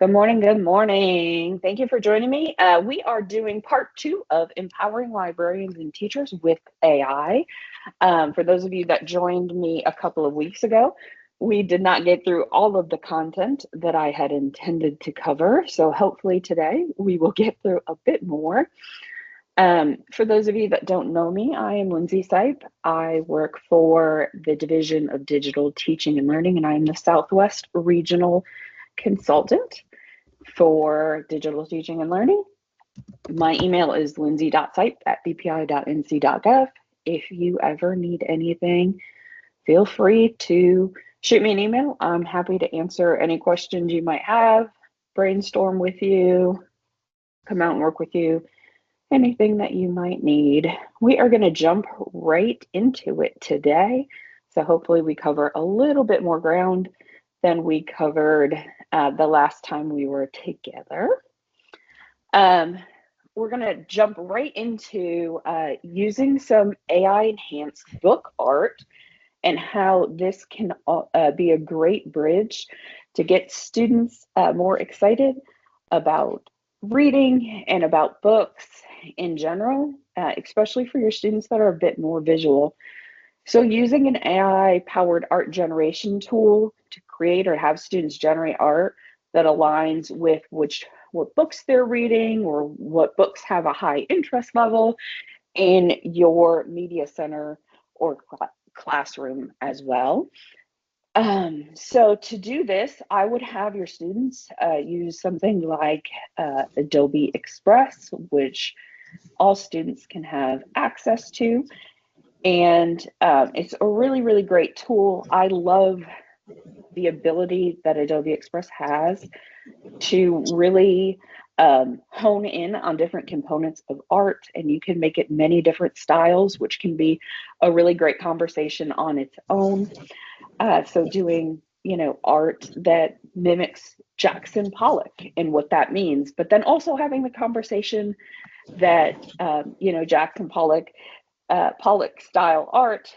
Good morning. Good morning. Thank you for joining me. We are doing part 2 of empowering librarians and teachers with AI. For those of you that joined me a couple of weeks ago, we did not get through all of the content that I had intended to cover. So hopefully today we will get through a bit more. For those of you that don't know me, I am Lindsay Sipe. I work for the Division of Digital Teaching and Learning, and I am the Southwest Regional Consultant for Digital Teaching and Learning. My email is lindsay.sipe@bpi.nc.gov. If you ever need anything, feel free to shoot me an email. I'm happy to answer any questions you might have, brainstorm with you, come out and work with you, anything that you might need. We are going to jump right into it today. So hopefully we cover a little bit more ground than we covered the last time we were together. We're going to jump right into using some AI enhanced book art and how this can be a great bridge to get students more excited about reading and about books in general, especially for your students that are a bit more visual. So using an AI-powered art generation tool to create or have students generate art that aligns with what books they're reading or what books have a high interest level in your media center or classroom as well. So to do this, I would have your students use something like Adobe Express, which all students can have access to. And it's a really, really great tool. I love the ability that Adobe Express has to really hone in on different components of art, and you can make it many different styles, which can be a really great conversation on its own. So doing, art that mimics Jackson Pollock and what that means, but then also having the conversation that, Jackson Pollock style art,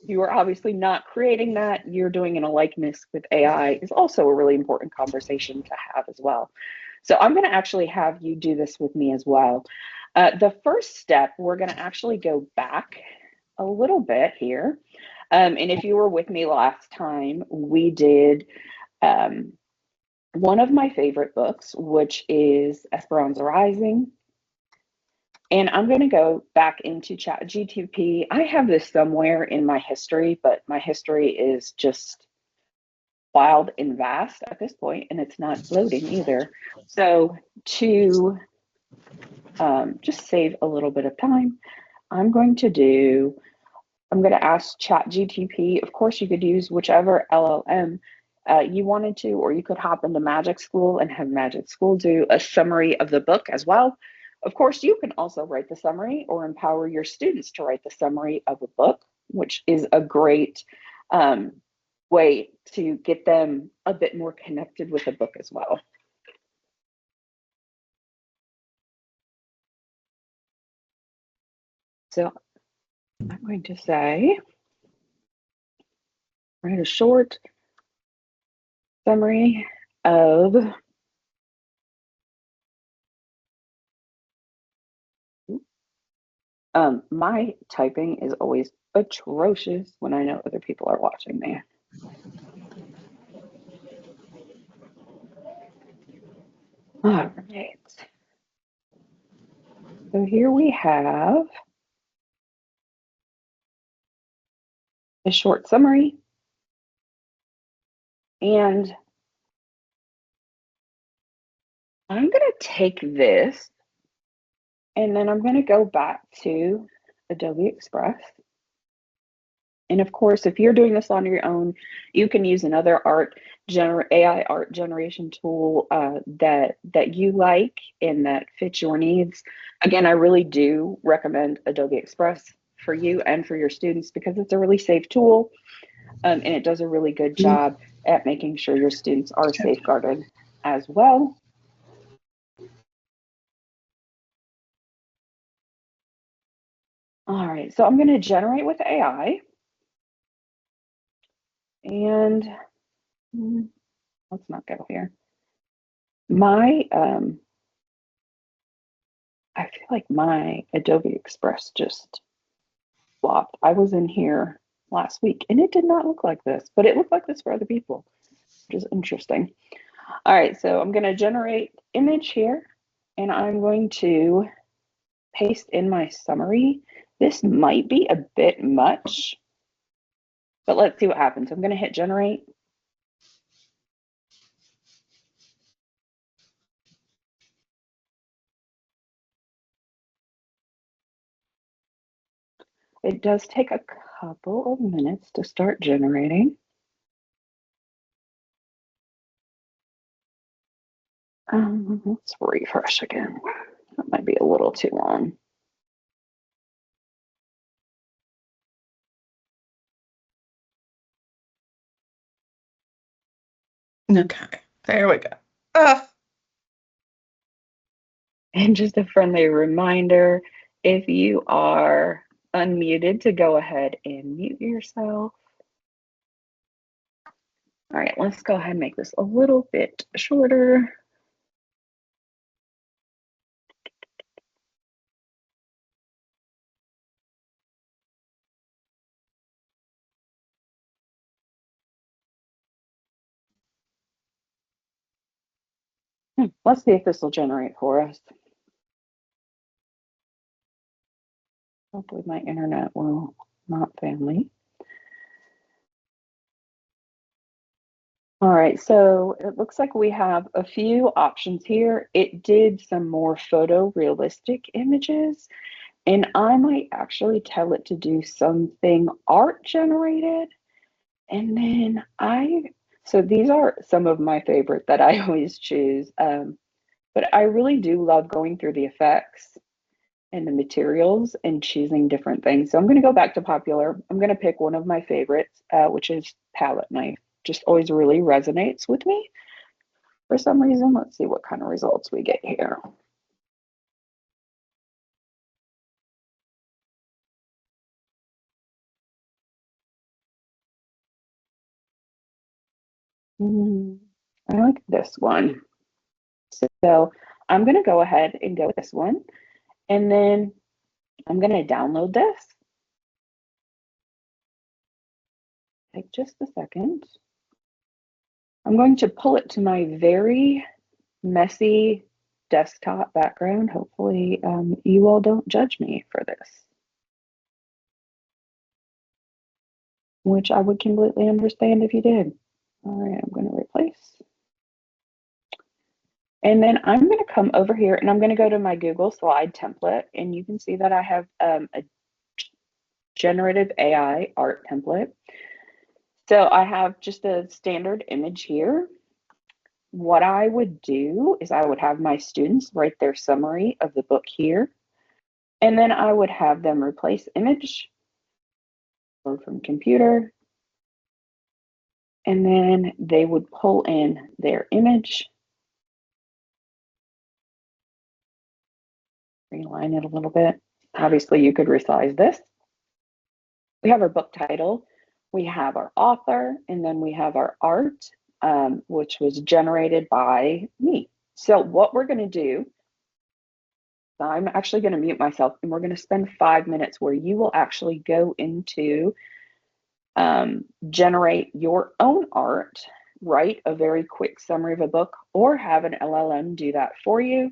you are obviously not creating that, you're doing in a likeness with AI is also a really important conversation to have as well. So I'm going to actually have you do this with me as well. The first step, we're going to actually go back a little bit here. And if you were with me last time, we did one of my favorite books, which is Esperanza Rising. And I'm going to go back into ChatGTP. I have this somewhere in my history, but my history is just wild and vast at this point, and it's not loading either. So to just save a little bit of time, I'm going to ask ChatGTP. Of course, you could use whichever LLM you wanted to, or you could hop into Magic School and have Magic School do a summary of the book as well. Of course, you can also write the summary or empower your students to write the summary of a book, which is a great way to get them a bit more connected with the book as well. So I'm going to say, write a short summary of my typing is always atrocious when I know other people are watching me. All right. So here we have a short summary. And I'm going to take this and then I'm going to go back to Adobe Express. And of course, if you're doing this on your own, you can use another AI art generation tool that you like and that fits your needs. Again, I really do recommend Adobe Express for you and for your students because it's a really safe tool, and it does a really good job at making sure your students are safeguarded as well. All right, so I'm going to generate with AI. And let's not go here. My, I feel like my Adobe Express just flopped. I was in here last week and it did not look like this, but it looked like this for other people, which is interesting. All right, so I'm going to generate image here and I'm going to paste in my summary. This might be a bit much, but let's see what happens. I'm going to hit generate. It does take a couple of minutes to start generating. Let's refresh again. That might be a little too long. Okay, there we go. Oh. And just a friendly reminder, if you are unmuted, to go ahead and mute yourself. All right, let's go ahead and make this a little bit shorter. Let's see if this will generate for us. Hopefully my internet will not fail me. All right, so it looks like we have a few options here. It did some more photorealistic images, and I might actually tell it to do something art generated. And then so these are some of my favorite that I always choose. But I really do love going through the effects and the materials and choosing different things. So I'm going to go back to popular. I'm going to pick one of my favorites, which is palette knife. Just always really resonates with me for some reason. Let's see what kind of results we get here. I like this one. So I'm going to go ahead and go with this one. And then I'm going to download this. Take just a second. I'm going to pull it to my very messy desktop background. Hopefully you all don't judge me for this, which I would completely understand if you did. All right, I'm going to replace. And then I'm going to come over here and I'm going to go to my Google slide template. And you can see that I have a generative AI art template. So I have just a standard image here. What I would do is I would have my students write their summary of the book here. And then I would have them replace image or from computer. And then they would pull in their image, realign it a little bit. Obviously, you could resize this. We have our book title, we have our author, and then we have our art, which was generated by me. So what we're going to do, I'm actually going to mute myself and we're going to spend 5 minutes where you will actually go into generate your own art, write a very quick summary of a book, or have an LLM do that for you.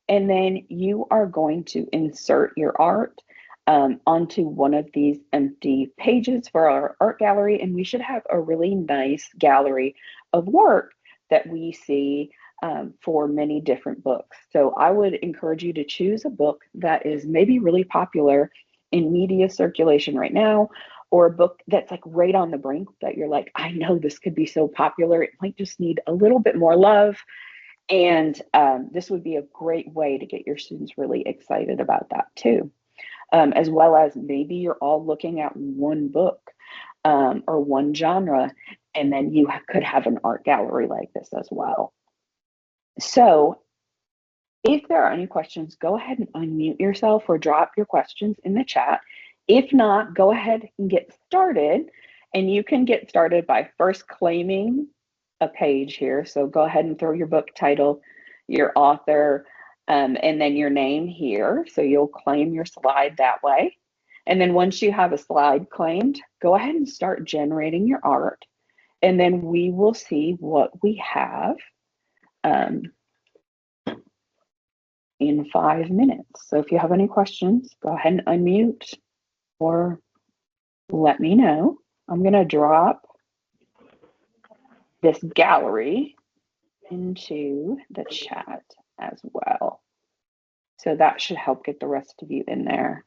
And then you are going to insert your art onto one of these empty pages for our art gallery. And we should have a really nice gallery of work that we see for many different books. So I would encourage you to choose a book that is maybe really popular in media circulation right now, or a book that's like right on the brink that you're like, I know this could be so popular. It might just need a little bit more love. And this would be a great way to get your students really excited about that too. As well as maybe you're all looking at one book or one genre, and then you could have an art gallery like this as well. So if there are any questions, go ahead and unmute yourself or drop your questions in the chat. If not, go ahead and get started. And you can get started by first claiming a page here. So go ahead and throw your book title, your author, and then your name here. So you'll claim your slide that way. And then once you have a slide claimed, go ahead and start generating your art. And then we will see what we have in 5 minutes. So if you have any questions, go ahead and unmute or let me know. I'm going to drop this gallery into the chat as well. So that should help get the rest of you in there.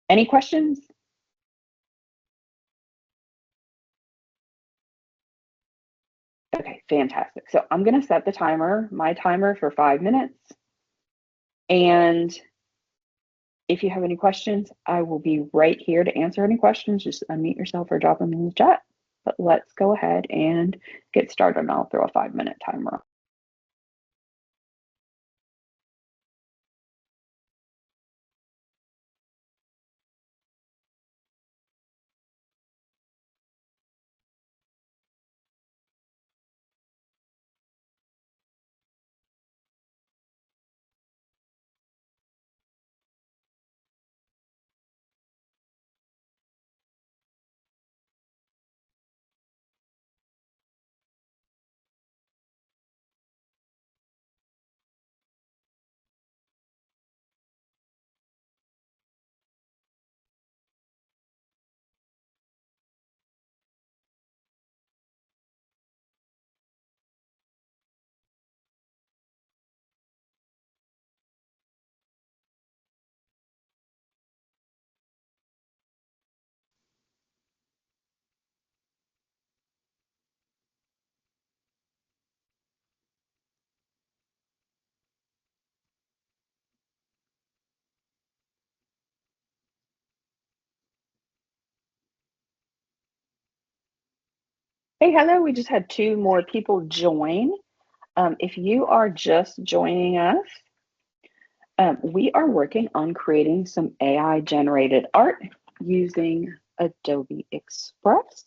Any questions? Okay, fantastic. So I'm going to set the timer, my timer, for 5 minutes. And if you have any questions, I will be right here to answer any questions. Just unmute yourself or drop them in the chat. But let's go ahead and get started. And I'll throw a 5-minute timer. Hey, hello. We just had 2 more people join. If you are just joining us, we are working on creating some AI generated art using Adobe Express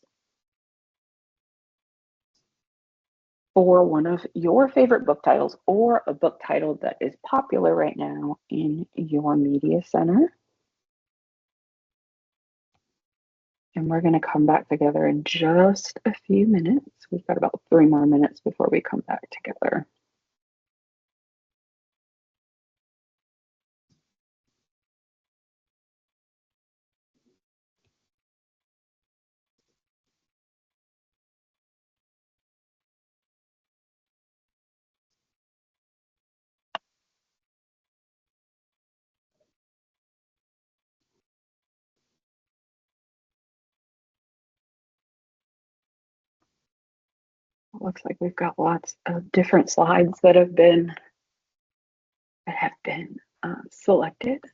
for one of your favorite book titles or a book title that is popular right now in your media center. And we're going to come back together in just a few minutes. We've got about 3 more minutes before we come back together. It looks like we've got lots of different slides that have been selected.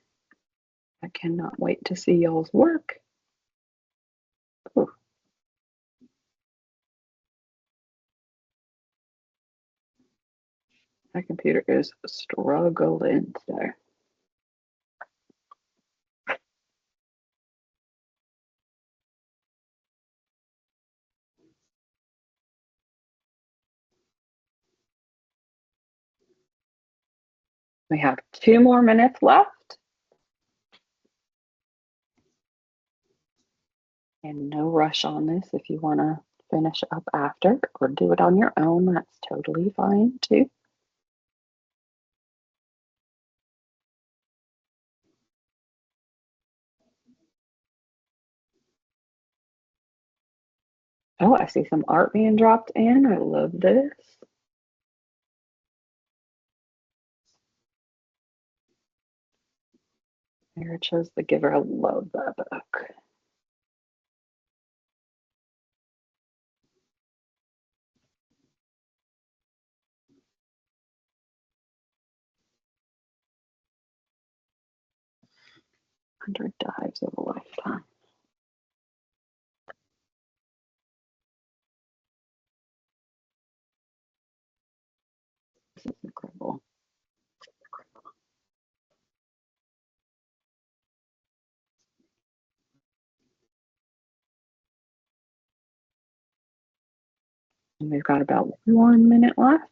I cannot wait to see y'all's work. Ooh. My computer is struggling today. We have 2 more minutes left. And no rush on this. If you want to finish up after or do it on your own, that's totally fine too. Oh, I see some art being dropped in. I love this. There it shows The Giver. I love that book. "100 Dives of a Lifetime." This is incredible. And we've got about 1 minute left.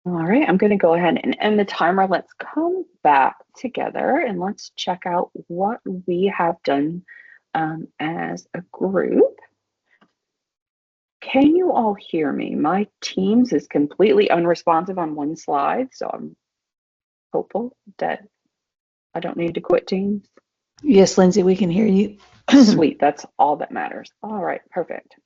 All right, I'm going to go ahead and end the timer. Let's come back together and let's check out what we have done as a group. Can you all hear me? My Teams is completely unresponsive on one slide, so I'm hopeful that I don't need to quit Teams. Yes, Lindsay, we can hear you. Sweet, that's all that matters. All right, perfect.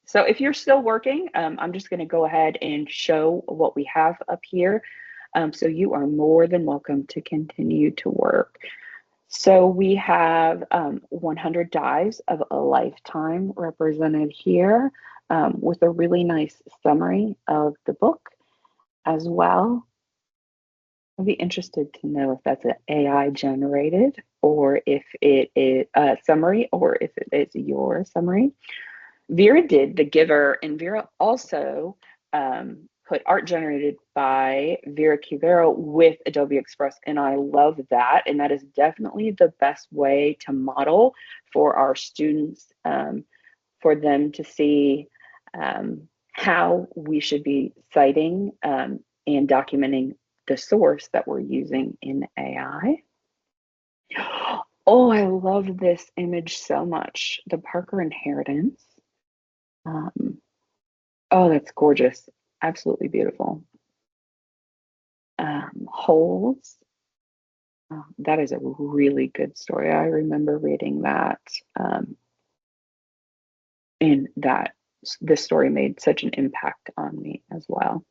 So if you're still working, I'm just going to go ahead and show what we have up here. So you are more than welcome to continue to work. So we have 100 dives of a lifetime represented here with a really nice summary of the book as well. I'd be interested to know if that's an AI generated or if it is a summary or if it is your summary. Vera did The Giver, and Vera also put art generated by Vera Cubero with Adobe Express, and I love that. And that is definitely the best way to model for our students, for them to see how we should be citing and documenting the source that we're using in AI. Oh, I love this image so much. The Parker Inheritance. Oh, that's gorgeous. Absolutely beautiful. Holes. That is a really good story. I remember reading that, and that this story made such an impact on me as well.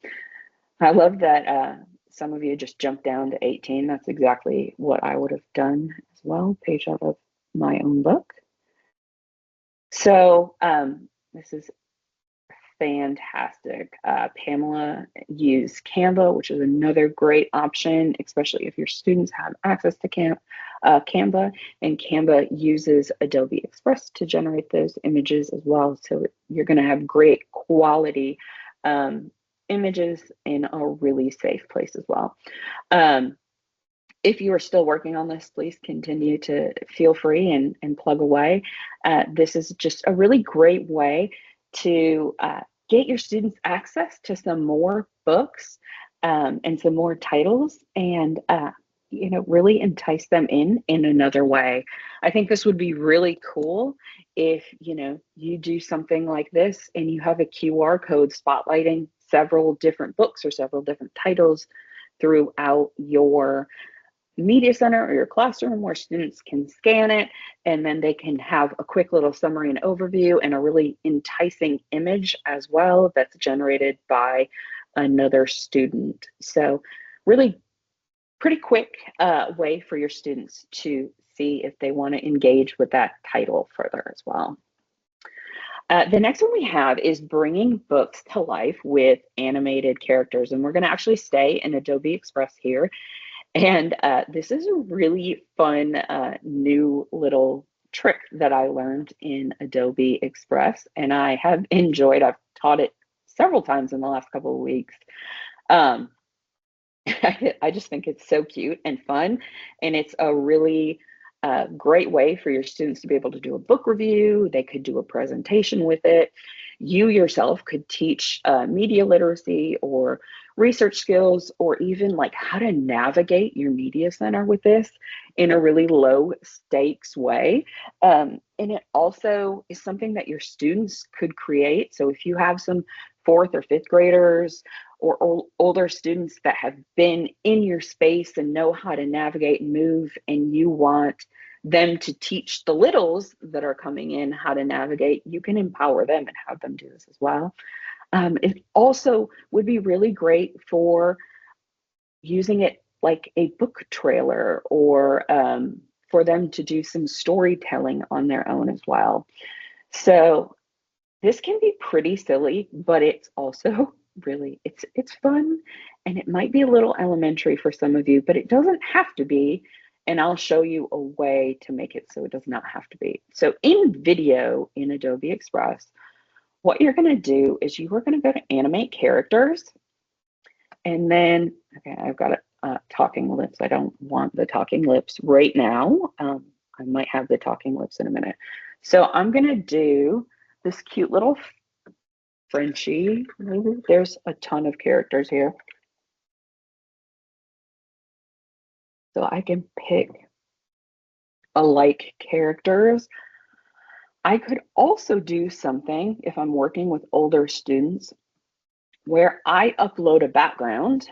I love that some of you just jumped down to 18. That's exactly what I would have done as well. Page out of my own book. So this is fantastic. Pamela used Canva, which is another great option, especially if your students have access to Canva. And Canva uses Adobe Express to generate those images as well. So you're going to have great quality images in a really safe place as well. If you are still working on this, please continue to feel free and plug away. This is just a really great way to get your students access to some more books and some more titles, and really entice them in another way. I think this would be really cool if you do something like this and you have a QR code spotlighting several different books or several different titles throughout your media center or your classroom where students can scan it and then they can have a quick little summary and overview and a really enticing image as well that's generated by another student. So really pretty quick way for your students to see if they want to engage with that title further as well. The next one we have is bringing books to life with animated characters, and we're going to actually stay in Adobe Express here. And this is a really fun new little trick that I learned in Adobe Express, and I have enjoyed. I've taught it several times in the last couple of weeks. I just think it's so cute and fun, and it's a really great way for your students to be able to do a book review. They could do a presentation with it. You yourself could teach media literacy or research skills, or even like how to navigate your media center with this in a really low stakes way. And it also is something that your students could create. So if you have some fourth or fifth graders or older students that have been in your space and know how to navigate and move, and you want them to teach the littles that are coming in how to navigate, you can empower them and have them do this as well. It also would be really great for using it like a book trailer, or for them to do some storytelling on their own as well. So this can be pretty silly, but it's also really it's fun, and it might be a little elementary for some of you, but it doesn't have to be. And I'll show you a way to make it so it does not have to be. So in video in Adobe Express, what you're going to do is you are going to go to animate characters, and then, okay, I've got talking lips. I don't want the talking lips right now. I might have the talking lips in a minute. So I'm going to do this cute little Frenchie. Maybe there's a ton of characters here. So I can pick alike characters. I could also do something if I'm working with older students where I upload a background.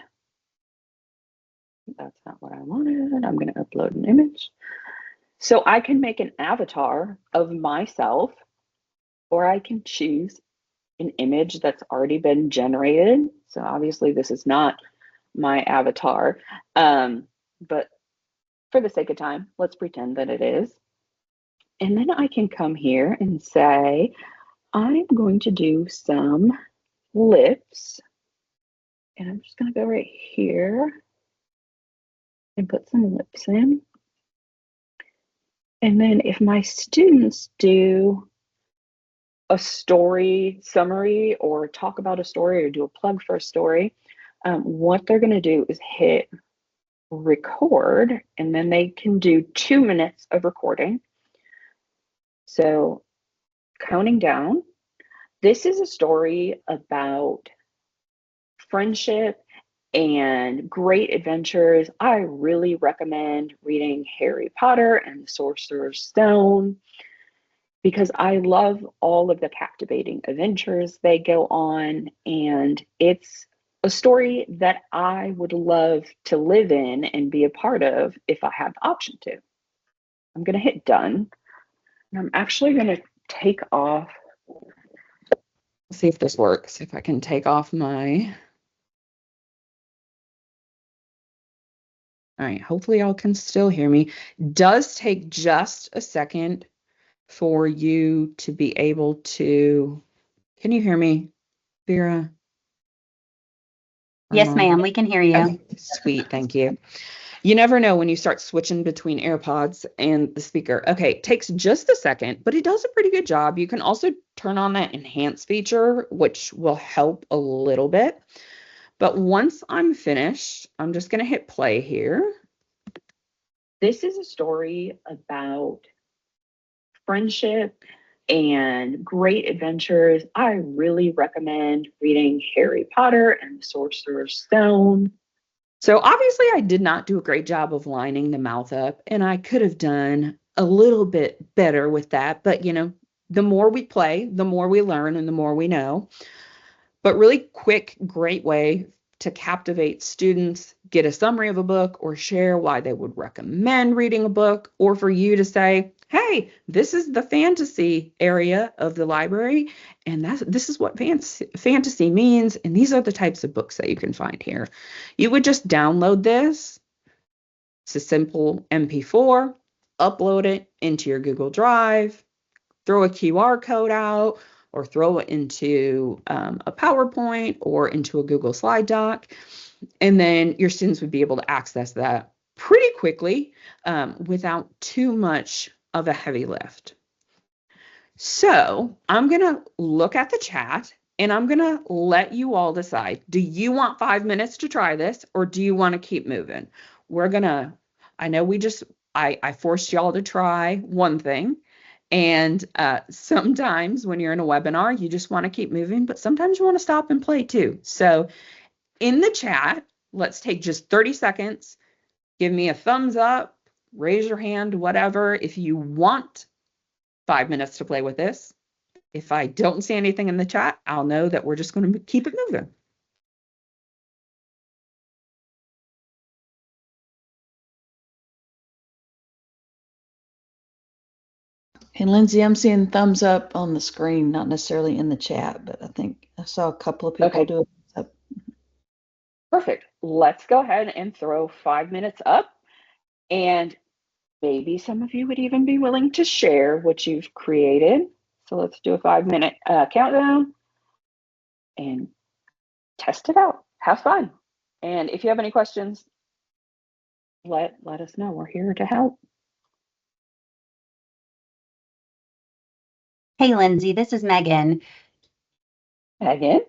That's not what I wanted. I'm going to upload an image. So I can make an avatar of myself, or I can choose an image that's already been generated. So obviously this is not my avatar, but for the sake of time, let's pretend that it is. And then I can come here and say, I'm going to do some lips. And I'm just going to go right here and put some lips in. And then if my students do a story summary or talk about a story or do a plug for a story, what they're going to do is hit record, and then they can do 2 minutes of recording. So counting down, this is a story about friendship and great adventures. I really recommend reading Harry Potter and the Sorcerer's Stone because I love all of the captivating adventures they go on, and it's a story that I would love to live in and be a part of if I had the option to. I'm going to hit done, and I'm actually going to take off. Let's see if this works. If I can take off my. All right, hopefully y'all can still hear me. Does take just a second for you to be able to. Can you hear me, Vera? Yes, ma'am, we can hear you. Okay, sweet, thank you. You never know when you start switching between AirPods and the speaker. Okay, it takes just a second, but it does a pretty good job. You can also turn on that enhance feature, which will help a little bit. But once I'm finished, I'm just going to hit play here. This is a story about friendship and great adventures. I really recommend reading Harry Potter and the Sorcerer's Stone. So obviously I did not do a great job of lining the mouth up, and I could have done a little bit better with that. But, you know, the more we play, the more we learn and the more we know. But really quick, great way to captivate students, get a summary of a book, or share why they would recommend reading a book, or for you to say, hey, this is the fantasy area of the library, and this is what fantasy means, and these are the types of books that you can find here. You would just download this. It's a simple MP4, upload it into your Google Drive, throw a QR code out, or throw it into a PowerPoint or into a Google Slide doc. And then your students would be able to access that pretty quickly without too much of a heavy lift. So I'm going to look at the chat and I'm going to let you all decide. Do you want 5 minutes to try this, or do you want to keep moving? I know I forced y'all to try one thing. And sometimes when you're in a webinar, you just want to keep moving, but sometimes you want to stop and play too. So in the chat, let's take just 30 seconds. Give me a thumbs up, raise your hand, whatever, if you want 5 minutes to play with this. If I don't see anything in the chat, I'll know that we're just going to keep it moving. And Lindsay, I'm seeing thumbs up on the screen, not necessarily in the chat, but I think I saw a couple of people Okay, do it. So, perfect. Let's go ahead and throw 5 minutes up. And maybe some of you would even be willing to share what you've created. So let's do a 5 minute countdown and test it out. Have fun. And if you have any questions, let us know. We're here to help. Hey, Lindsay, this is Megan. Again?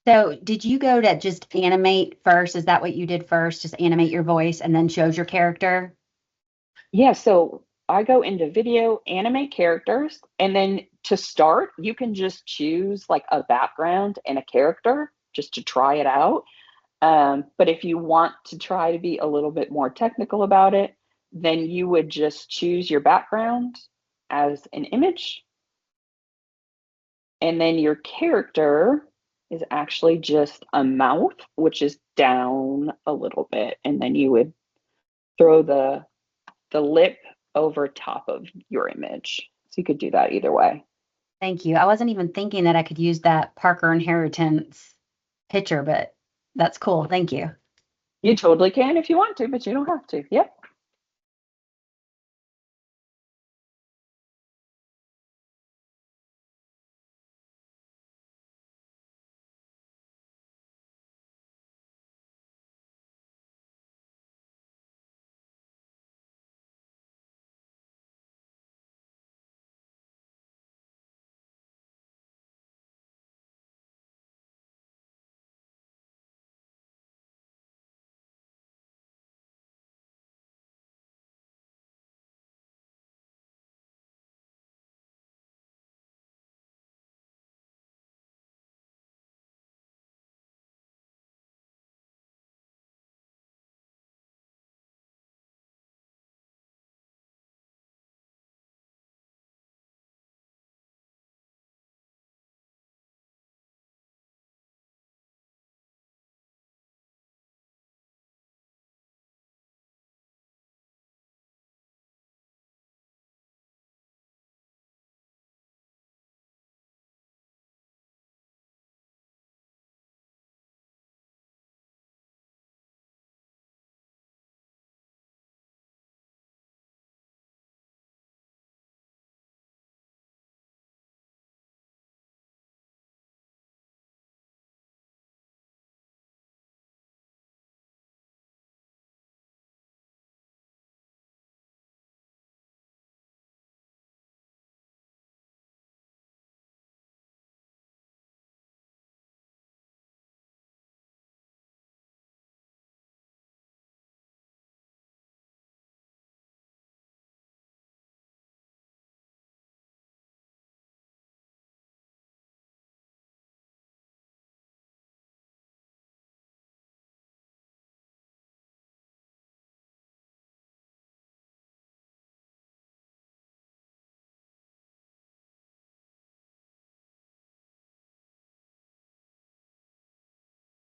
So, did you go to just animate first? Is that what you did first? Just animate your voice and then shows your character? Yeah, so I go into video, animate characters, and then to start, you can just choose like a background and a character just to try it out. But if you want to try to be a little bit more technical about it, then you would just choose your background as an image, and then your character is actually just a mouth, which is down a little bit, and then you would throw the lip over top of your image. So you could do that either way. Thank you. I wasn't even thinking that I could use that Parker Inheritance picture, but that's cool. Thank you. You totally can if you want to, but you don't have to. Yep.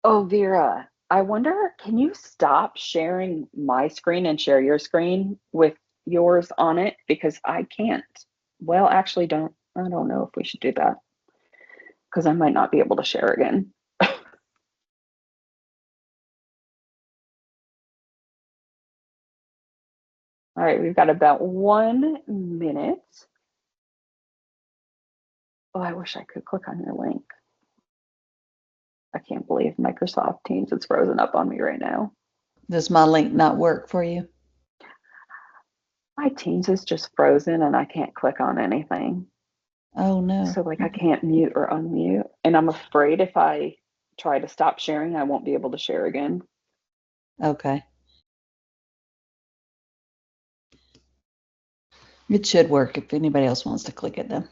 Oh, Vera, I wonder, can you stop sharing my screen and share your screen with yours on it? Because I can't. Well, actually, I don't know if we should do that because I might not be able to share again. All right, we've got about 1 minute. Oh, I wish I could click on your link. I can't believe Microsoft Teams is frozen up on me right now. does my link not work for you? My Teams is just frozen and I can't click on anything. Oh, no. So like I can't mute or unmute. And I'm afraid if I try to stop sharing, I won't be able to share again. Okay. It should work if anybody else wants to click it then.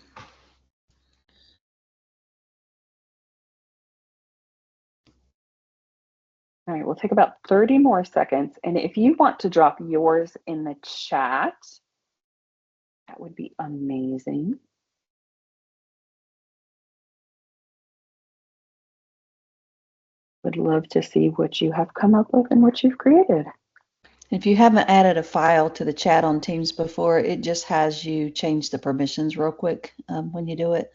All right, we'll take about 30 more seconds. And if you want to drop yours in the chat, that would be amazing. Would love to see what you have come up with and what you've created. If you haven't added a file to the chat on Teams before, it just has you change the permissions real quick when you do it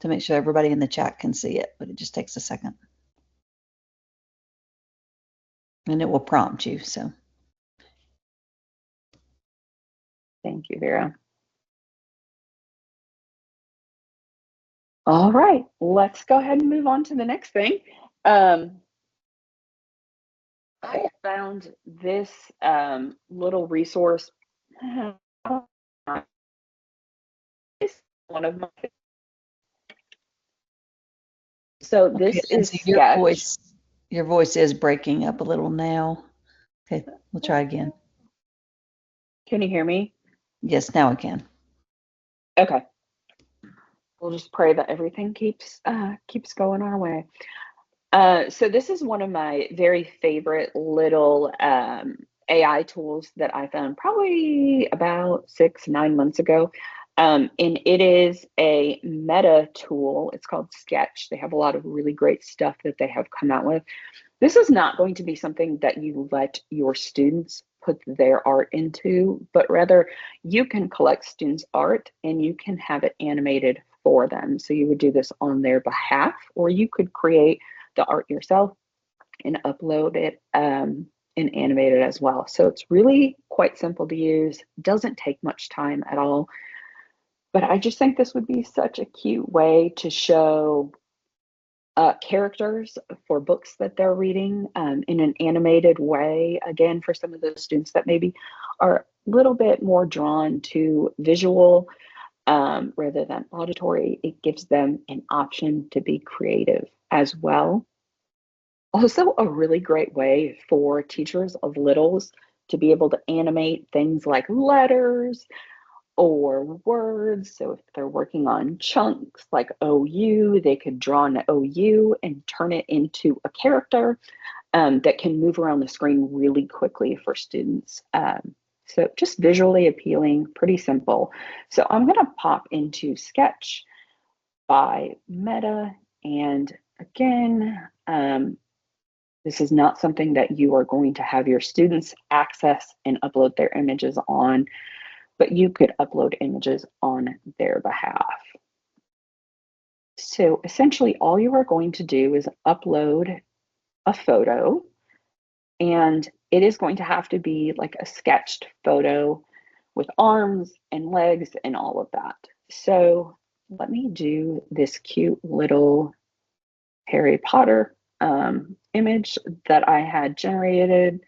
to make sure everybody in the chat can see it, but it just takes a second. And it will prompt you, so. Thank you, Vera. All right, let's go ahead and move on to the next thing. I found this little resource. It's one of my. So this Okay, is Lindsay, Sketch. your voice is breaking up a little now. Okay, we'll try again. Can you hear me? Yes, now I can. Okay. We'll just pray that everything keeps going our way. So this is one of my very favorite little AI tools that I found probably about 6-9 months ago. And it is a meta tool. It's called Sketch. They have a lot of really great stuff that they have come out with. This is not going to be something that you let your students put their art into, but rather you can collect students' art and you can have it animated for them. So you would do this on their behalf, or you could create the art yourself and upload it and animate it as well. So it's really quite simple to use, doesn't take much time at all. But I just think this would be such a cute way to show characters for books that they're reading in an animated way. Again, for some of those students that maybe are a little bit more drawn to visual rather than auditory, it gives them an option to be creative as well. Also, a really great way for teachers of littles to be able to animate things like letters or words. So if they're working on chunks like OU, they could draw an OU and turn it into a character that can move around the screen really quickly for students. So just visually appealing, pretty simple. So I'm going to pop into Sketch by Meta. And again, this is not something that you are going to have your students access and upload their images on, but you could upload images on their behalf. So essentially all you are going to do is upload a photo, and it is going to have to be like a sketched photo with arms and legs and all of that. So let me do this cute little Harry Potter image that I had generated.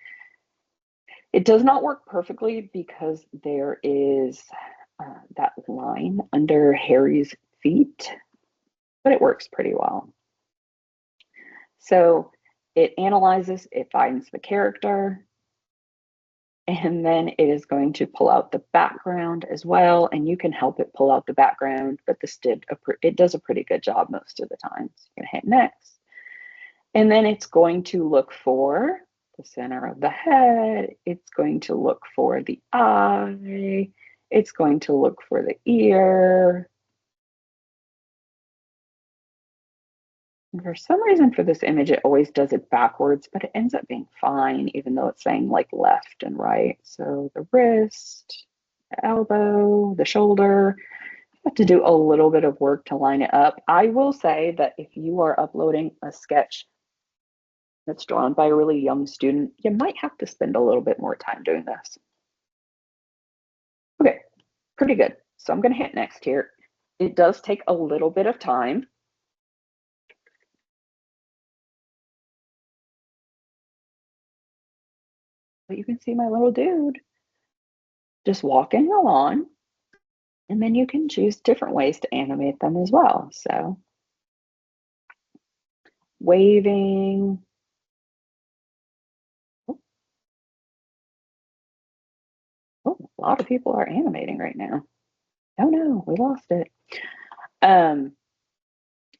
It does not work perfectly because there is that line under Harry's feet, but it works pretty well. So it analyzes, it finds the character, and then it is going to pull out the background as well. And you can help it pull out the background, but it does a pretty good job most of the time. So you're gonna hit next. And then it's going to look for the center of the head. It's going to look for the eye. It's going to look for the ear. And for some reason for this image, it always does it backwards, but it ends up being fine, even though it's saying like left and right. So the wrist, the elbow, the shoulder, you have to do a little bit of work to line it up. I will say that if you are uploading a sketch that's drawn by a really young student, you might have to spend a little bit more time doing this. Okay, pretty good. So I'm going to hit next here. It does take a little bit of time. But you can see my little dude just walking along. And then you can choose different ways to animate them as well. So waving. Oh, a lot of people are animating right now. Oh no, we lost it.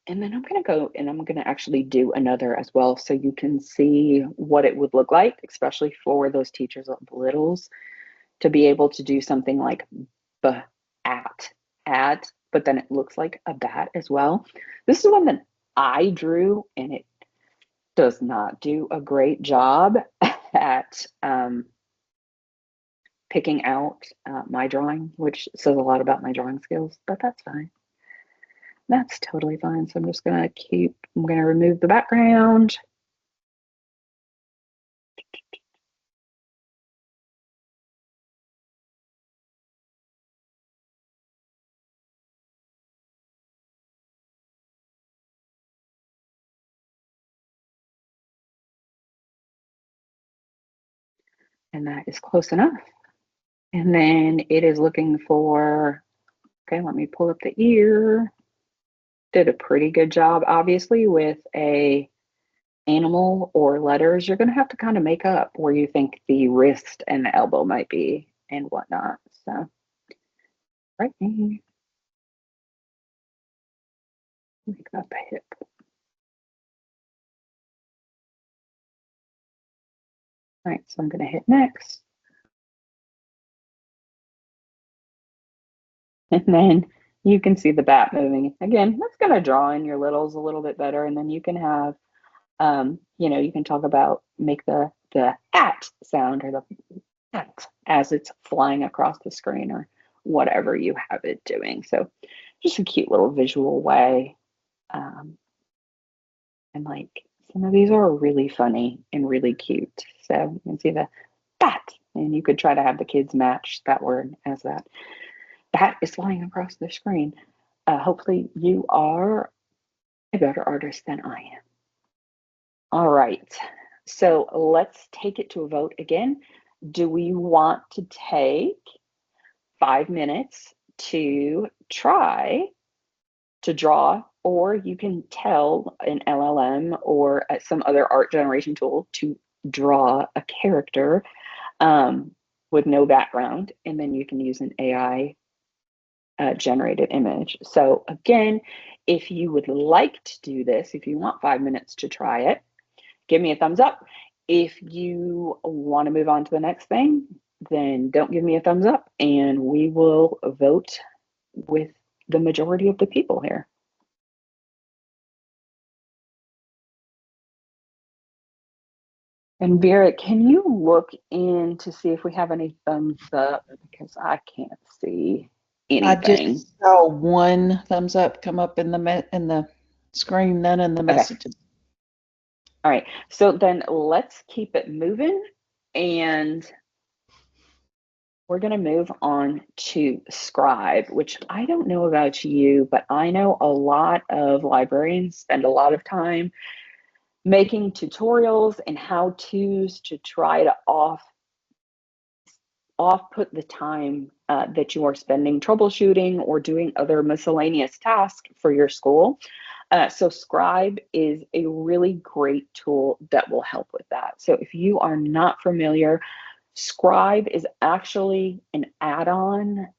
And then I'm going to go and I'm going to actually do another as well so you can see what it would look like, especially for those teachers of littles, to be able to do something like at, but then it looks like a bat as well. This is one that I drew and it does not do a great job at picking out my drawing, which says a lot about my drawing skills, but that's fine. That's totally fine. So I'm just going to remove the background. And that is close enough. And then it is looking for, okay, let me pull up the ear. Did a pretty good job, obviously, with a animal or letters. You're going to have to kind of make up where you think the wrist and the elbow might be and whatnot. So, right here, make up a hip. All right, so I'm going to hit next. And then you can see the bat moving. Again, that's going to draw in your littles a little bit better. And then you can have, you can talk about, make the at sound or the at as it's flying across the screen or whatever you have it doing. So just a cute little visual way. And like some of these are really funny and really cute. So you can see the bat, and you could try to have the kids match that word as that. Bat is flying across the screen. Hopefully you are a better artist than I am. All right, so let's take it to a vote again. Do we want to take 5 minutes to try to draw, or you can tell an LLM or some other art generation tool to draw a character with no background, and then you can use an AI generated image. So again, if you would like to do this, if you want 5 minutes to try it, give me a thumbs up. If you want to move on to the next thing, then don't give me a thumbs up, and we will vote with the majority of the people here. And Vera, can you look in to see if we have any thumbs up? Because I can't see anything. I just saw one thumbs up come up in the screen, none in the messages. All right, so then let's keep it moving, and we're going to move on to Scribe, which I don't know about you, but I know a lot of librarians spend a lot of time making tutorials and how-tos to try to off-put the time that you are spending troubleshooting or doing other miscellaneous tasks for your school. So Scribe is a really great tool that will help with that. So if you are not familiar, Scribe is actually an add-on.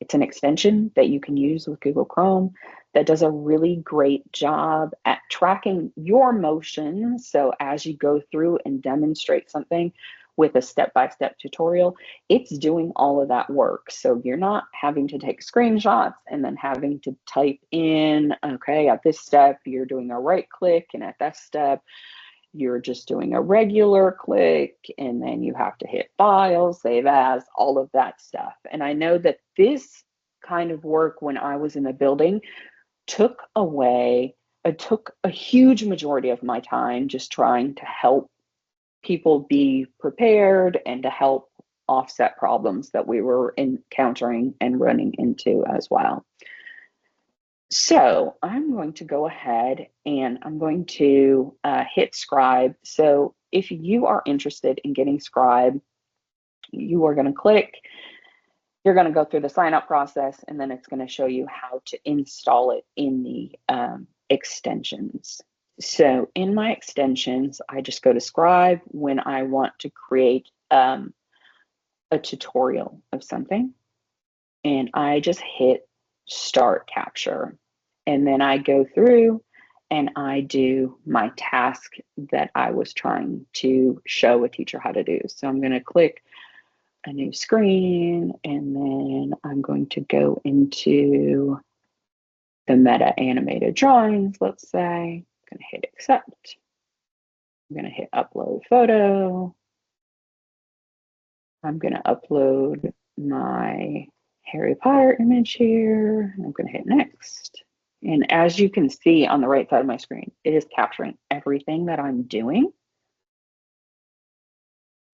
It's an extension that you can use with Google Chrome that does a really great job at tracking your motions. So as you go through and demonstrate something with a step-by-step tutorial, it's doing all of that work. So you're not having to take screenshots and then having to type in, okay, at this step, you're doing a right click, and at that step, you're just doing a regular click, and then you have to hit file, save as, all of that stuff. And I know that this kind of work when I was in the building took a huge majority of my time just trying to help people be prepared and to help offset problems that we were encountering and running into as well. So I'm going to go ahead and I'm going to hit Scribe. So if you are interested in getting Scribe, you are going to click, you're going to go through the sign up process, and then it's going to show you how to install it in the extensions. So in my extensions, I just go to Scribe when I want to create a tutorial of something, and I just hit Start Capture. And then I go through and I do my task that I was trying to show a teacher how to do. So I'm going to click a new screen, and then I'm going to go into the meta animated drawings, let's say. I'm going to hit accept. I'm going to hit upload photo. I'm going to upload my Harry Potter image here. I'm going to hit next. And as you can see on the right side of my screen, it is capturing everything that I'm doing.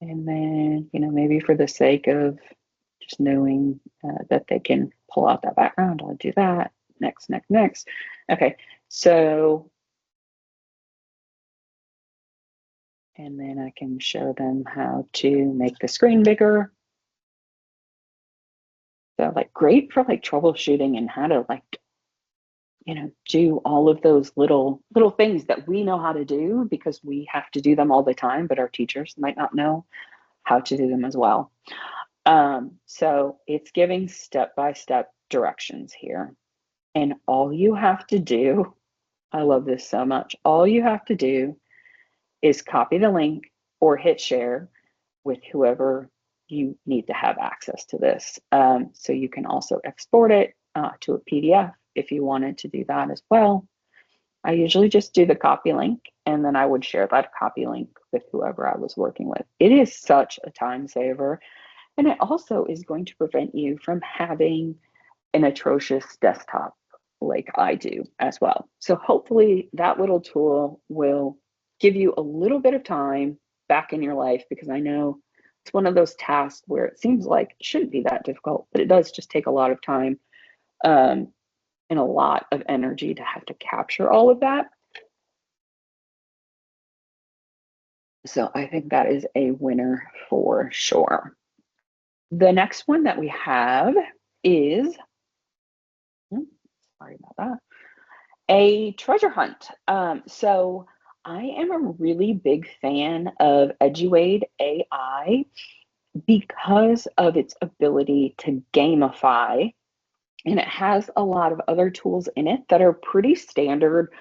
And then, maybe for the sake of just knowing that they can pull out that background, I'll do that. Next, next, next. Okay, so, and then I can show them how to make the screen bigger. So like great for like troubleshooting and how to like, do all of those little things that we know how to do because we have to do them all the time, but our teachers might not know how to do them as well. So it's giving step-by-step directions here. And all you have to do, I love this so much, all you have to do is copy the link or hit share with whoever you need to have access to this. So you can also export it to a PDF if you wanted to do that as well. I usually just do the copy link and then I would share that copy link with whoever I was working with. It is such a time saver. And it also is going to prevent you from having an atrocious desktop like I do as well. So hopefully that little tool will give you a little bit of time back in your life, because I know it's one of those tasks where it seems like it shouldn't be that difficult, but it does just take a lot of time and a lot of energy to have to capture all of that. So I think that is a winner for sure. The next one that we have is, sorry about that, a treasure hunt. So I am a really big fan of Eduade AI because of its ability to gamify, and it has a lot of other tools in it that are pretty standard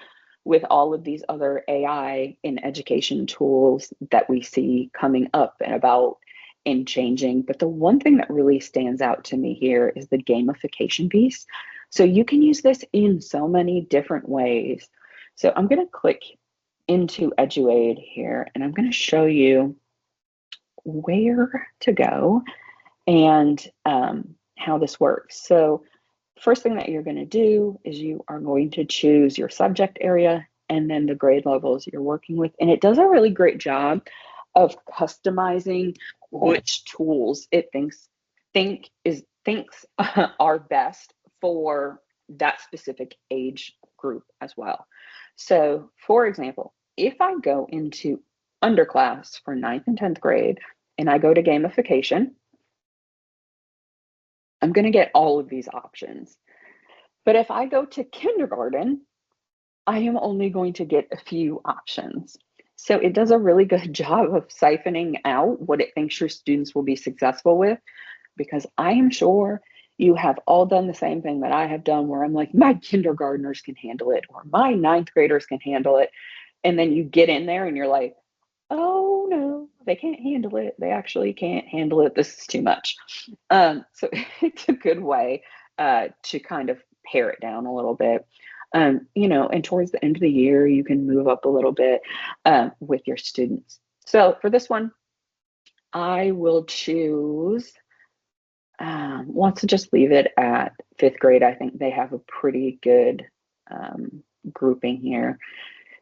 with all of these other AI in education tools that we see coming up and about and changing. But the one thing that really stands out to me here is the gamification piece. So you can use this in so many different ways. So I'm going to click into Eduade here and I'm going to show you where to go and how this works. So first thing that you're going to do is you are going to choose your subject area and then the grade levels you're working with. And it does a really great job of customizing which tools it thinks are best for that specific age group as well. So for example, if I go into underclass for 9th and 10th grade and I go to gamification, I'm going to get all of these options. But if I go to kindergarten, I am only going to get a few options. So it does a really good job of siphoning out what it thinks your students will be successful with, because I am sure you have all done the same thing that I have done, where I'm like, my kindergartners can handle it, or my 9th graders can handle it. And then you get in there and you're like, oh no, they can't handle it. They actually can't handle it. This is too much. So it's a good way to kind of pare it down a little bit. And towards the end of the year, you can move up a little bit with your students. So for this one, I will choose, want to just leave it at 5th grade. I think they have a pretty good grouping here.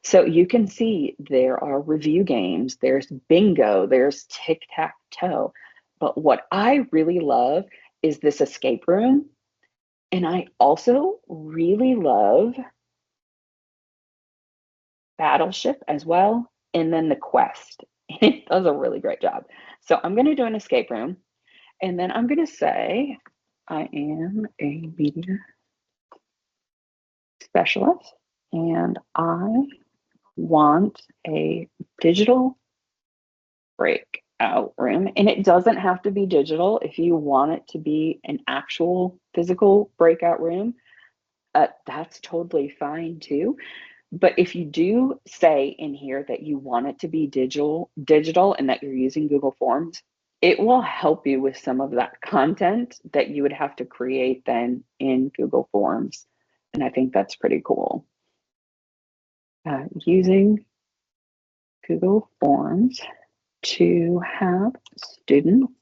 So you can see there are review games, there's bingo, there's tic-tac-toe. But what I really love is this escape room. And I also really love Battleship as well. And then the quest. It does a really great job. So I'm going to do an escape room. And then I'm going to say I am a media specialist and I want a digital breakout room. And it doesn't have to be digital. If you want it to be an actual physical breakout room, that's totally fine too. But if you do say in here that you want it to be digital and that you're using Google Forms, it will help you with some of that content that you would have to create then in Google Forms. And I think that's pretty cool. Using Google Forms to have students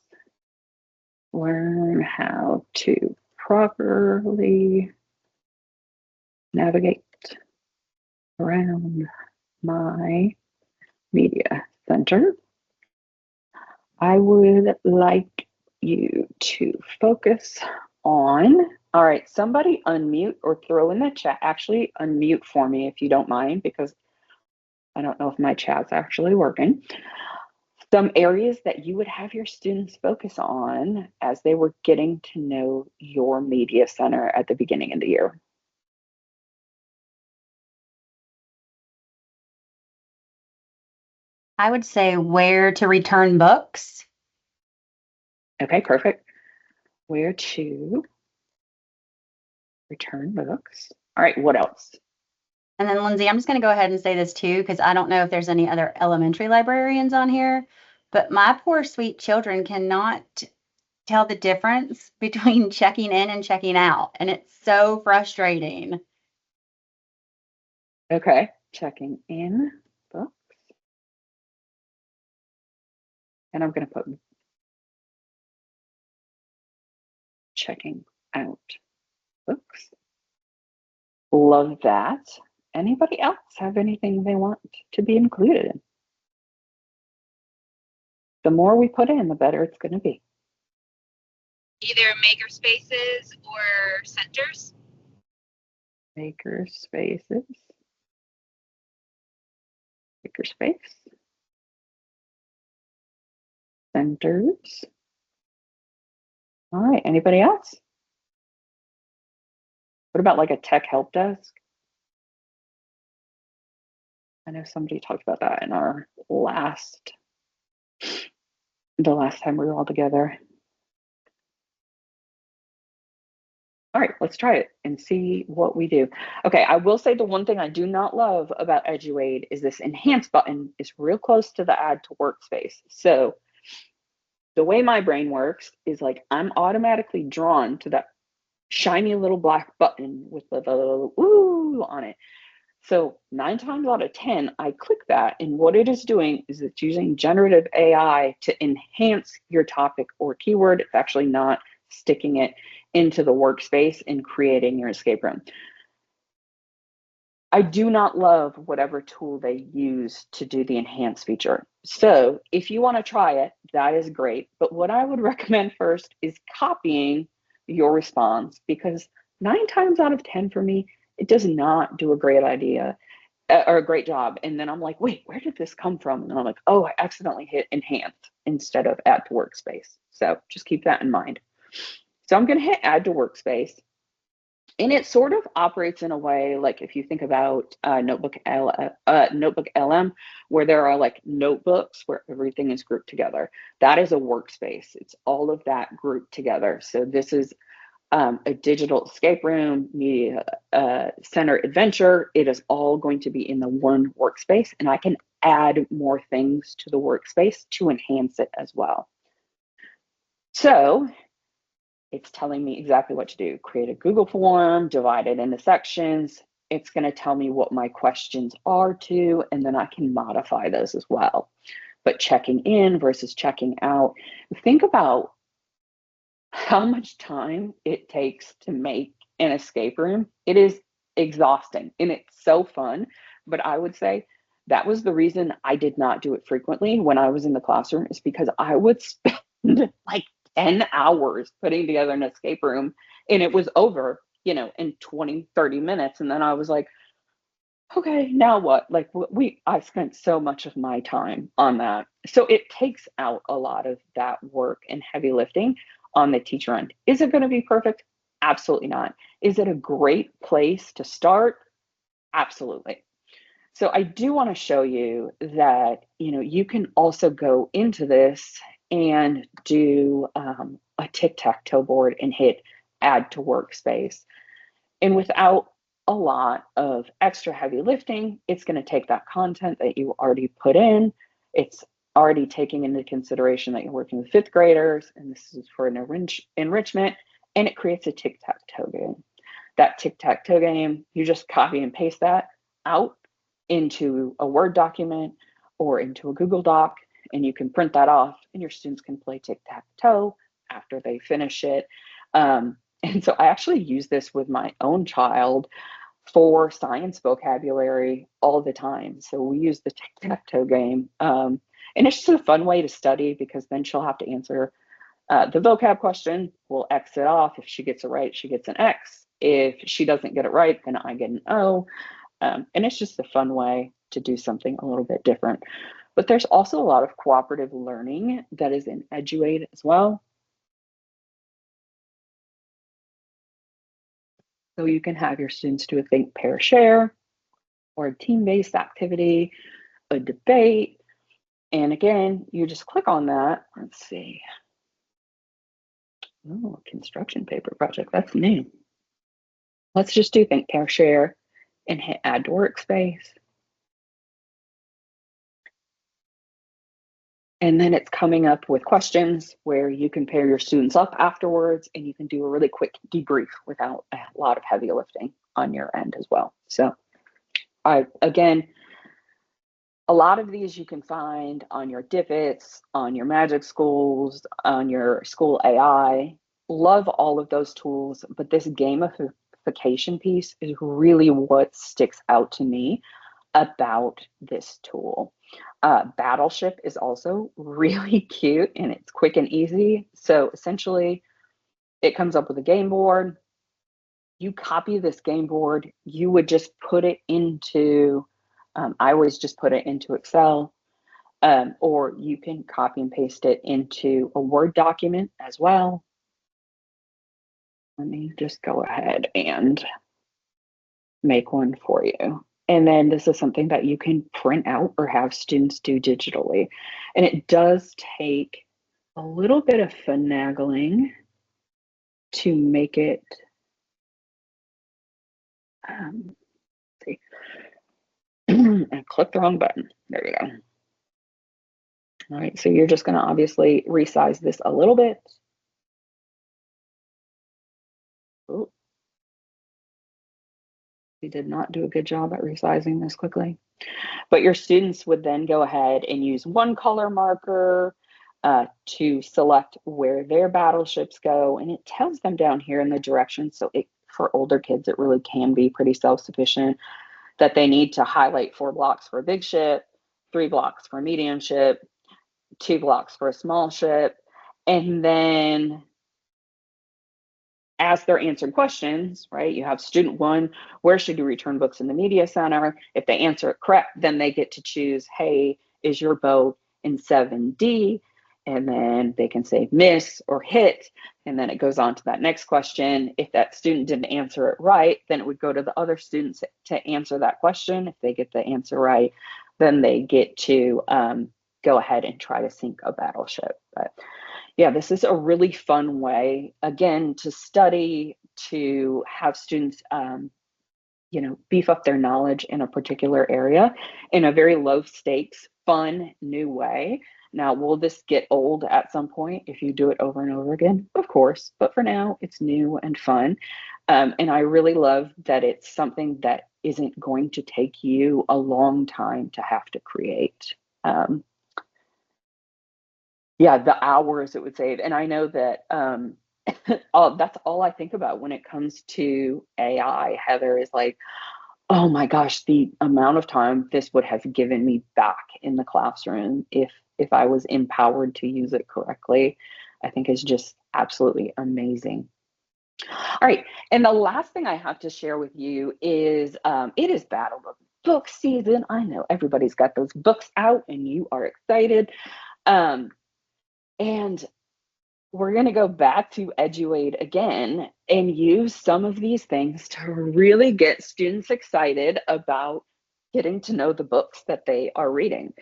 learn how to properly navigate around my media center. I would like you to focus on, all right, somebody unmute or throw in the chat. Actually, unmute for me if you don't mind, because I don't know if my chat's actually working. Some areas that you would have your students focus on as they were getting to know your media center at the beginning of the year. I would say where to return books. Okay, perfect. Where to return books. All right, what else? And then Lindsay, I'm just going to go ahead and say this too, because I don't know if there's any other elementary librarians on here, but my poor sweet children cannot tell the difference between checking in and checking out. And it's so frustrating. Okay, checking in books. And I'm going to put checking out books. Love that. Anybody else have anything they want to be included in? The more we put in, the better it's going to be. Either maker spaces or centers. Maker spaces. Makerspace. Centers. All right, anybody else? What about like a tech help desk? I know somebody talked about that in our the last time we were all together. All right, let's try it and see what we do. Okay, I will say the one thing I do not love about EduAid is this enhance button is real close to the add to workspace. So the way my brain works is like I'm automatically drawn to that shiny little black button with the little ooh on it. So 9 times out of 10, I click that, and what it is doing is it's using generative AI to enhance your topic or keyword. It's actually not sticking it into the workspace and creating your escape room. I do not love whatever tool they use to do the enhance feature. So if you want to try it, that is great. But what I would recommend first is copying your response, because 9 times out of 10 for me, it does not do a great idea or a great job. And then I'm like, wait, where did this come from? And I'm like, oh, I accidentally hit enhance instead of add to workspace. So just keep that in mind. So I'm going to hit add to workspace. And it sort of operates in a way like if you think about Notebook LM, where there are like notebooks where everything is grouped together. That is a workspace. It's all of that grouped together. So this is a digital escape room, media center adventure. It is all going to be in the one workspace, and I can add more things to the workspace to enhance it as well. So it's telling me exactly what to do. Create a Google form, divide it into sections. It's going to tell me what my questions are too, and then I can modify those as well. But checking in versus checking out, think about how much time it takes to make an escape room. It is exhausting and it's so fun. But I would say that was the reason I did not do it frequently when I was in the classroom, is because I would spend like 10 hours putting together an escape room and it was over, in 20, 30 minutes. And then I was like, okay, now what? Like I spent so much of my time on that. So it takes out a lot of that work and heavy lifting on the teacher end. Is it going to be perfect? Absolutely not. Is it a great place to start? Absolutely. So I do want to show you that, you can also go into this and do a tic-tac-toe board and hit add to workspace. And without a lot of extra heavy lifting, it's going to take that content that you already put in. It's already taking into consideration that you're working with fifth graders, and this is for an enrichment, and it creates a tic-tac-toe game. That tic-tac-toe game, you just copy and paste that out into a Word document or into a Google Doc, and you can print that off, and your students can play tic-tac-toe after they finish it. And so I actually use this with my own child for science vocabulary all the time. So we use the tic-tac-toe game. And it's just a fun way to study, because then she'll have to answer the vocab question. We'll X it off. If she gets it right, she gets an X. If she doesn't get it right, then I get an O. And it's just a fun way to do something a little bit different. But there's also a lot of cooperative learning that is in Eduate as well. So you can have your students do a think, pair, share, or a team-based activity, a debate. And again, you just click on that. Let's see. Oh, construction paper project, that's new. Let's just do think, pair, share, and hit add to workspace. And then it's coming up with questions where you can pair your students up afterwards, and you can do a really quick debrief without a lot of heavy lifting on your end as well. So again, a lot of these you can find on your Diffits, on your Magic Schools, on your School AI. Love all of those tools, but this gamification piece is really what sticks out to me about this tool. Battleship is also really cute, and it's quick and easy. So essentially, it comes up with a game board. You copy this game board, you would just put it into, I always just put it into Excel, or you can copy and paste it into a Word document as well. Let me just go ahead and make one for you. And then this is something that you can print out or have students do digitally. And it does take a little bit of finagling to make it, see, I clicked the wrong button. There we go. All right, so you're just going to obviously resize this a little bit. Oh, we did not do a good job at resizing this quickly. But your students would then go ahead and use one color marker to select where their battleships go. And it tells them down here in the directions. So for older kids, it really can be pretty self-sufficient, that they need to highlight 4 blocks for a big ship, 3 blocks for a medium ship, 2 blocks for a small ship. And then as they're answering questions, right, you have student 1, where should you return books in the media center? If they answer it correct, then they get to choose, hey, is your boat in 7D? And then they can say miss or hit, and then it goes on to that next question. If that student didn't answer it right, then it would go to the other students to answer that question. If they get the answer right, then they get to go ahead and try to sink a battleship. But yeah, this is a really fun way, again, to study, to have students, beef up their knowledge in a particular area in a very low stakes, fun, new way. Now, will this get old at some point if you do it over and over again? Of course, but for now, it's new and fun. And I really love that it's something that isn't going to take you a long time to have to create. Yeah, the hours it would save. And I know that that's all I think about when it comes to AI, Heather, is like, oh my gosh, the amount of time this would have given me back in the classroom if I was empowered to use it correctly, I think is just absolutely amazing. All right, and the last thing I have to share with you is it is Battle of Book season. I know everybody's got those books out and you are excited. And we're going to go back to Eduate again and use some of these things to really get students excited about getting to know the books that they are reading.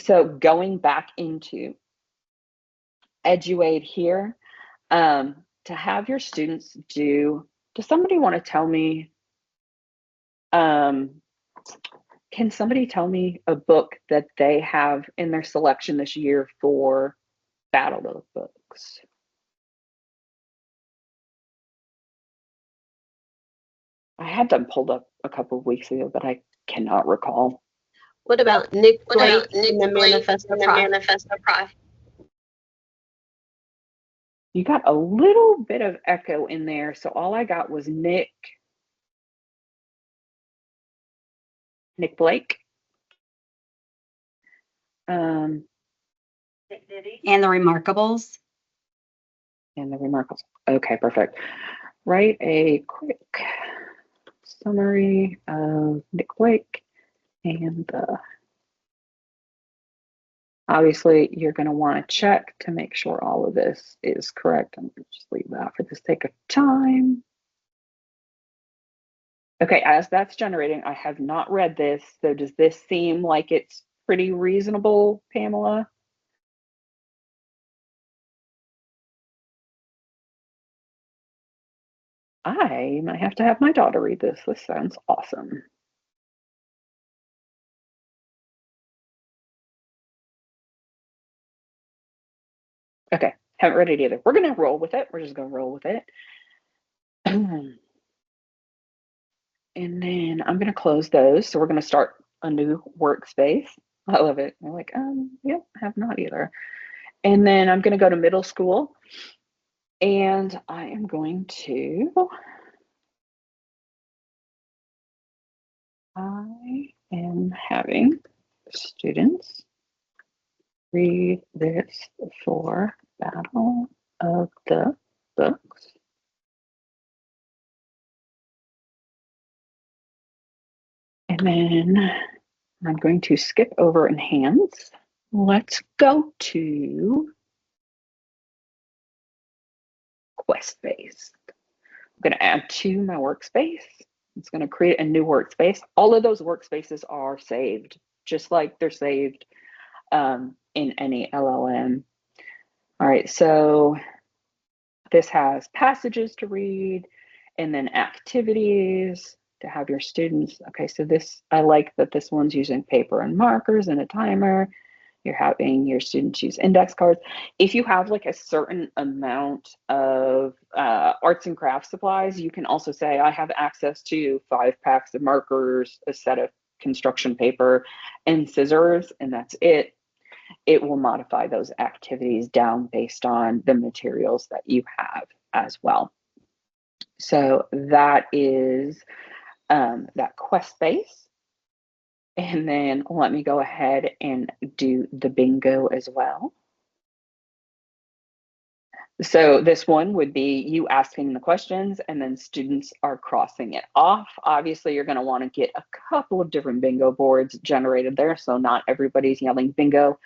So going back into Eduate here, to have your students does somebody want to tell me, can somebody tell me a book that they have in their selection this year for Battle of Books? I had them pulled up a couple of weeks ago, but I cannot recall. What about Nick Blake and the Manifesto Pride? You got a little bit of echo in there, so all I got was Nick Blake. And the Remarkables. And the Remarkables. Okay, perfect. Write a quick summary of Nick Blake and obviously you're going to want to check to make sure all of this is correct. I'm going to just leave that for the sake of time. Okay, as that's generating, I have not read this. So does this seem like it's pretty reasonable, Pamela? I might have to have my daughter read this. This sounds awesome. Okay, haven't read it either. We're going to roll with it. We're just going to roll with it. And then I'm going to close those. So we're going to start a new workspace. I love it. I'm like, yep, have not either. And then I'm going to go to middle school. And I am going to, I am having students read this for Battle of the Books. And then I'm going to skip over Enhance. Let's go to Quest-based. I'm going to add to my workspace. It's going to create a new workspace. All of those workspaces are saved, just like they're saved in any LLM. All right, so this has passages to read and then activities to have your students. Okay, so this, I like that this one's using paper and markers and a timer. You're having your students use index cards. If you have like a certain amount of arts and crafts supplies, you can also say, I have access to 5 packs of markers, a set of construction paper, and scissors, and that's it. It will modify those activities down based on the materials that you have as well. So that is that quest base. And then let me go ahead and do the bingo as well. So this one would be you asking the questions and then students are crossing it off. Obviously, you're going to want to get a couple of different bingo boards generated there. So not everybody's yelling bingo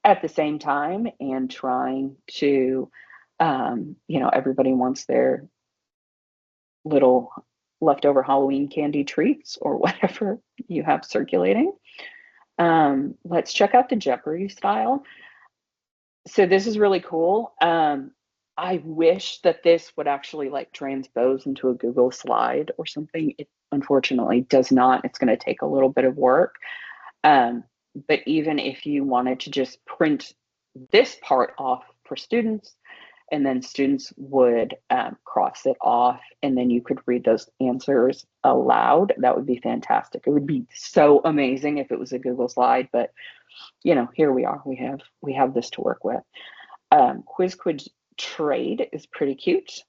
at the same time and trying to, everybody wants their little leftover Halloween candy treats or whatever you have circulating. Let's check out the Jeopardy style. So this is really cool. I wish that this would actually like transpose into a Google slide or something. It unfortunately does not. It's going to take a little bit of work. But even if you wanted to just print this part off for students, and then students would cross it off, and then you could read those answers aloud, that would be fantastic. It would be so amazing if it was a Google slide, but here we are. We have this to work with. Quiz Trade is pretty cute.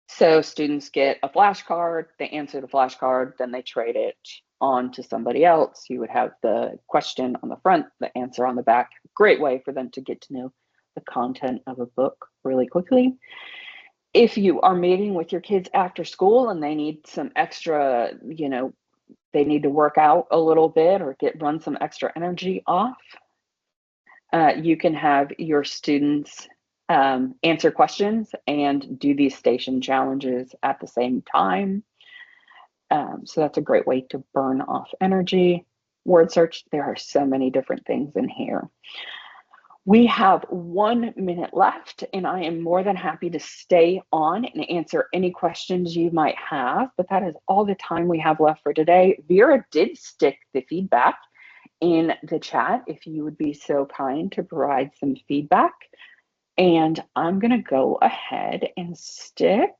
So students get a flashcard, they answer the flashcard, then they trade it on to somebody else. You would have the question on the front, the answer on the back. Great way for them to get to know the content of a book really quickly. If you are meeting with your kids after school and they need some extra, they need to work out a little bit or run some extra energy off, you can have your students answer questions and do these station challenges at the same time. So that's a great way to burn off energy. Word search, there are so many different things in here. We have 1 minute left, and I am more than happy to stay on and answer any questions you might have, but that is all the time we have left for today. Vera did stick the feedback in the chat if you would be so kind to provide some feedback. And I'm going to go ahead and stick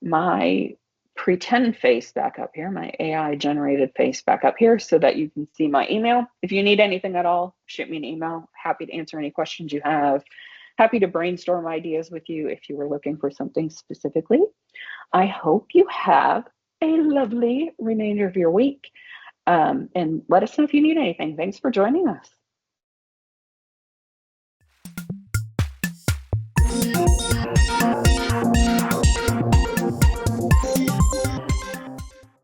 my pretend face back up here, my AI generated face back up here so that you can see my email. If you need anything at all, shoot me an email. Happy to answer any questions you have happy to brainstorm ideas with you if you were looking for something specifically. I hope you have a lovely remainder of your week. And let us know if you need anything. Thanks for joining us.